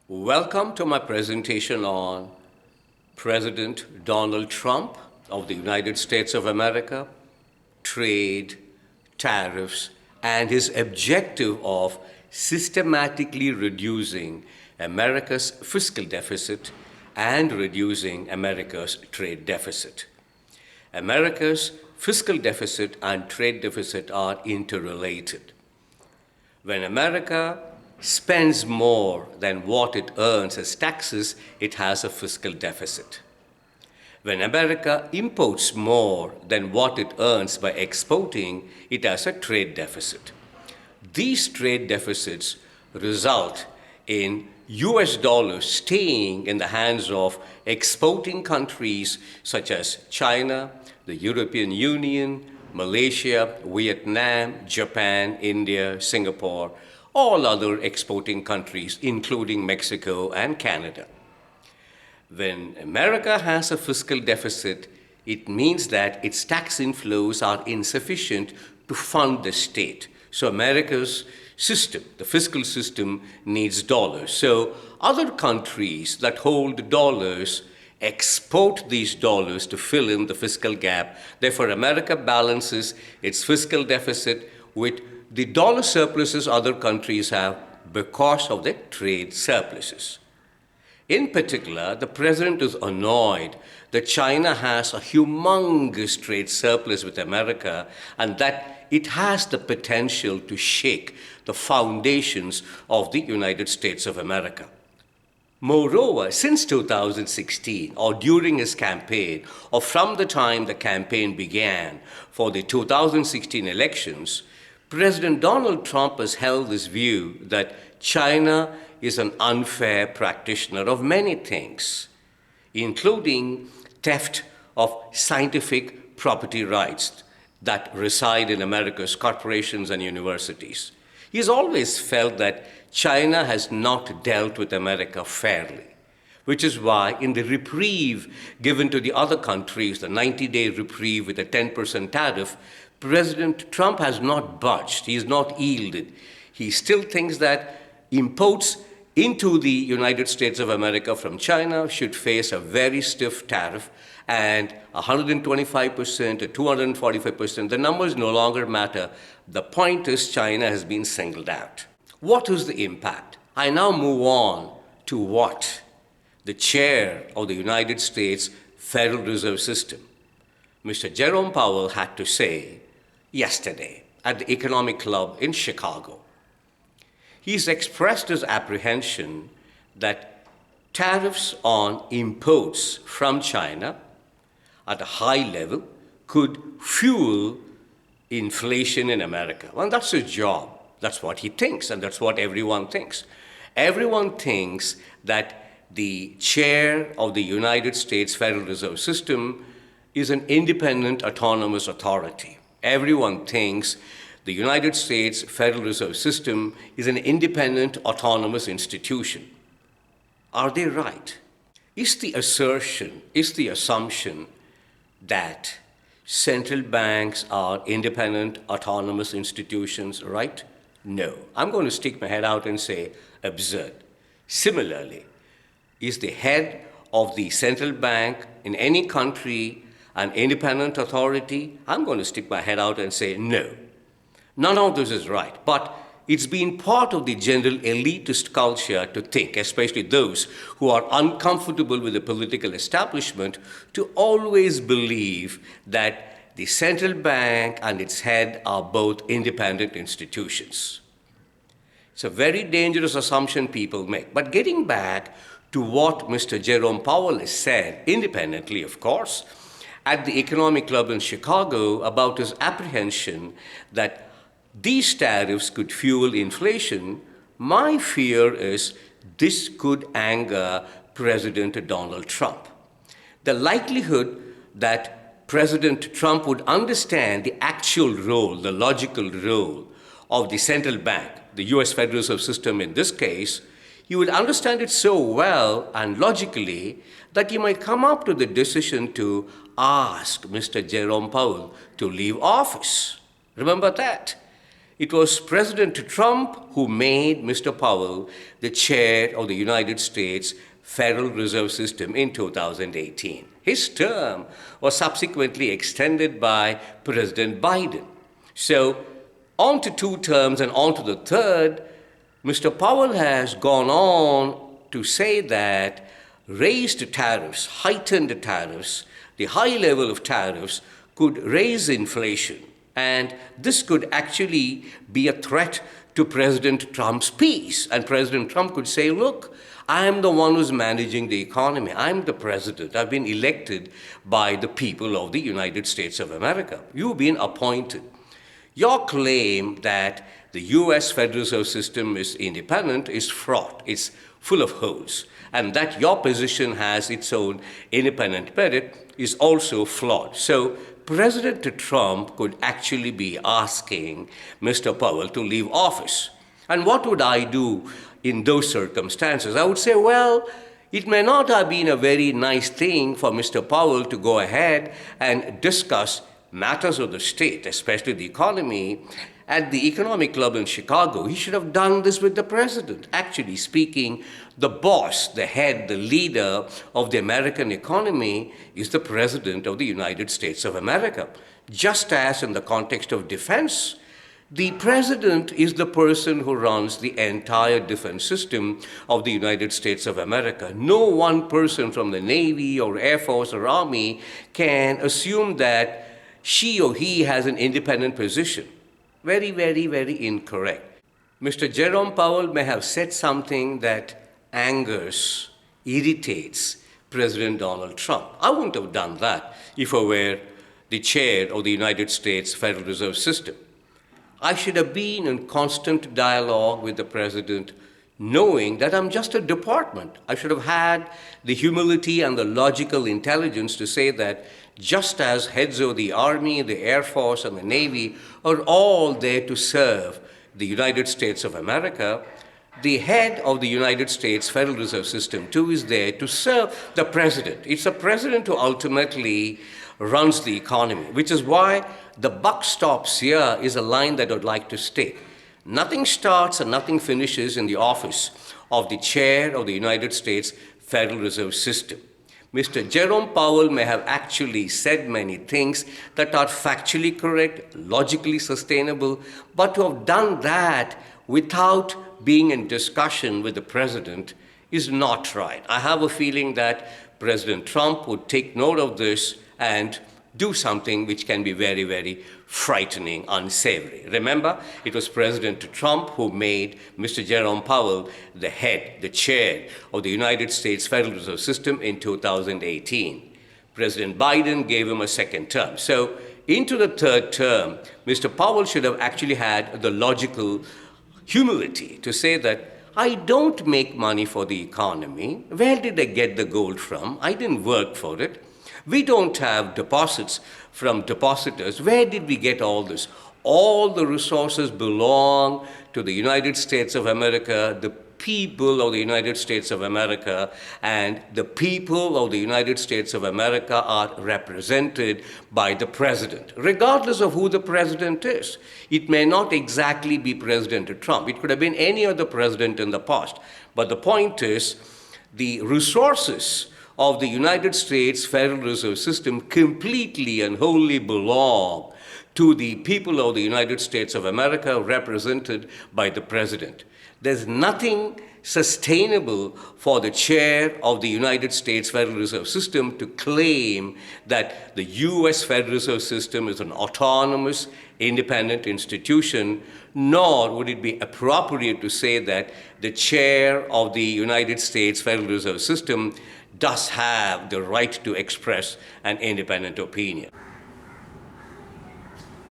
Welcome to my presentation on President Donald Trump of the United States of America, trade, tariffs, and his objective of systematically reducing America's fiscal deficit and reducing America's trade deficit. America's fiscal deficit and trade deficit are interrelated. When America spends more than what it earns as taxes, it has a fiscal deficit. When America imports more than what it earns by exporting, it has a trade deficit. These trade deficits result in US dollars staying in the hands of exporting countries such as China, the European Union, Malaysia, Vietnam, Japan, India, Singapore, all other exporting countries, including Mexico and Canada. When America has a fiscal deficit, it means that its tax inflows are insufficient to fund the state. So America's system, the fiscal system, needs dollars. So other countries that hold dollars export these dollars to fill in the fiscal gap. Therefore, America balances its fiscal deficit with the dollar surpluses other countries have because of their trade surpluses. In particular, the president is annoyed that China has a humongous trade surplus with America and that it has the potential to shake the foundations of the United States of America. Moreover, since 2016, or during his campaign, or from the time the campaign began for the 2016 elections, President Donald Trump has held this view that China is an unfair practitioner of many things, including theft of scientific property rights that reside in America's corporations and universities. He's always felt that China has not dealt with America fairly, which is why in the reprieve given to the other countries, the 90-day reprieve with a 10% tariff, President Trump has not budged. He has not yielded. He still thinks that imports into the United States of America from China should face a very stiff tariff, and 125% to 245%, the numbers no longer matter. The point is China has been singled out. What is the impact? I now move on to what the chair of the United States Federal Reserve System, Mr. Jerome Powell, had to say yesterday at the Economic Club in Chicago. He's expressed his apprehension that tariffs on imports from China at a high level could fuel inflation in America. Well, that's his job. That's what he thinks, and that's what everyone thinks. Everyone thinks that the chair of the United States Federal Reserve System is an independent, autonomous authority. Everyone thinks the United States Federal Reserve System is an independent, autonomous institution. Are they right? Is the assumption that central banks are independent, autonomous institutions right? No. I'm going to stick my head out and say absurd. Similarly, is the head of the central bank in any country an independent authority? I'm going to stick my head out and say no. None of this is right. But it's been part of the general elitist culture to think, especially those who are uncomfortable with the political establishment, to always believe that the central bank and its head are both independent institutions. It's a very dangerous assumption people make. But getting back to what Mr. Jerome Powell has said, independently, of course, at the Economic Club in Chicago about his apprehension that these tariffs could fuel inflation, my fear is this could anger President Donald Trump. The likelihood that President Trump would understand the actual role, the logical role of the central bank, the US Federal Reserve System in this case, you would understand it so well and logically that you might come up to the decision to ask Mr. Jerome Powell to leave office. Remember that. It was President Trump who made Mr. Powell the chair of the United States Federal Reserve System in 2018. His term was subsequently extended by President Biden. So, on to 2 terms and on to the third, Mr. Powell has gone on to say that raised tariffs, heightened tariffs, the high level of tariffs could raise inflation. And this could actually be a threat to President Trump's peace. And President Trump could say, look, I'm the one who's managing the economy. I'm the president. I've been elected by the people of the United States of America. You've been appointed. Your claim that the US Federal Reserve System is independent is fraught. It's full of holes. And that your position has its own independent merit is also flawed. So President Trump could actually be asking Mr. Powell to leave office. And what would I do in those circumstances? I would say, well, it may not have been a very nice thing for Mr. Powell to go ahead and discuss matters of the state, especially the economy, at the Economic Club in Chicago. He should have done this with the president. Actually speaking, the boss, the head, the leader of the American economy is the President of the United States of America. Just as in the context of defense, the president is the person who runs the entire defense system of the United States of America. No one person from the Navy or Air Force or Army can assume that she or he has an independent position. Very, very, very incorrect. Mr. Jerome Powell may have said something that angers, irritates President Donald Trump. I wouldn't have done that if I were the chair of the United States Federal Reserve System. I should have been in constant dialogue with the president, knowing that I'm just a department. I should have had the humility and the logical intelligence to say that just as heads of the Army, the Air Force, and the Navy are all there to serve the United States of America, the head of the United States Federal Reserve System too is there to serve the president. It's the president who ultimately runs the economy, which is why the buck stops here is a line that I'd like to state. Nothing starts and nothing finishes in the office of the chair of the United States Federal Reserve System. Mr. Jerome Powell may have actually said many things that are factually correct, logically sustainable, but to have done that without being in discussion with the president is not right. I have a feeling that President Trump would take note of this and do something which can be very, very frightening, unsavory. Remember, it was President Trump who made Mr. Jerome Powell the head, the chair of the United States Federal Reserve System in 2018. President Biden gave him a second term. So into the third term, Mr. Powell should have actually had the logical humility to say that I don't make money for the economy. Where did I get the gold from? I didn't work for it. We don't have deposits from depositors. Where did we get all this? All the resources belong to the United States of America, the people of the United States of America, and the people of the United States of America are represented by the president, regardless of who the president is. It may not exactly be President Trump. It could have been any other president in the past. But the point is, the resources of the United States Federal Reserve System completely and wholly belong to the people of the United States of America, represented by the president. There's nothing sustainable for the chair of the United States Federal Reserve System to claim that the US Federal Reserve System is an autonomous, independent institution, nor would it be appropriate to say that the chair of the United States Federal Reserve System does have the right to express an independent opinion.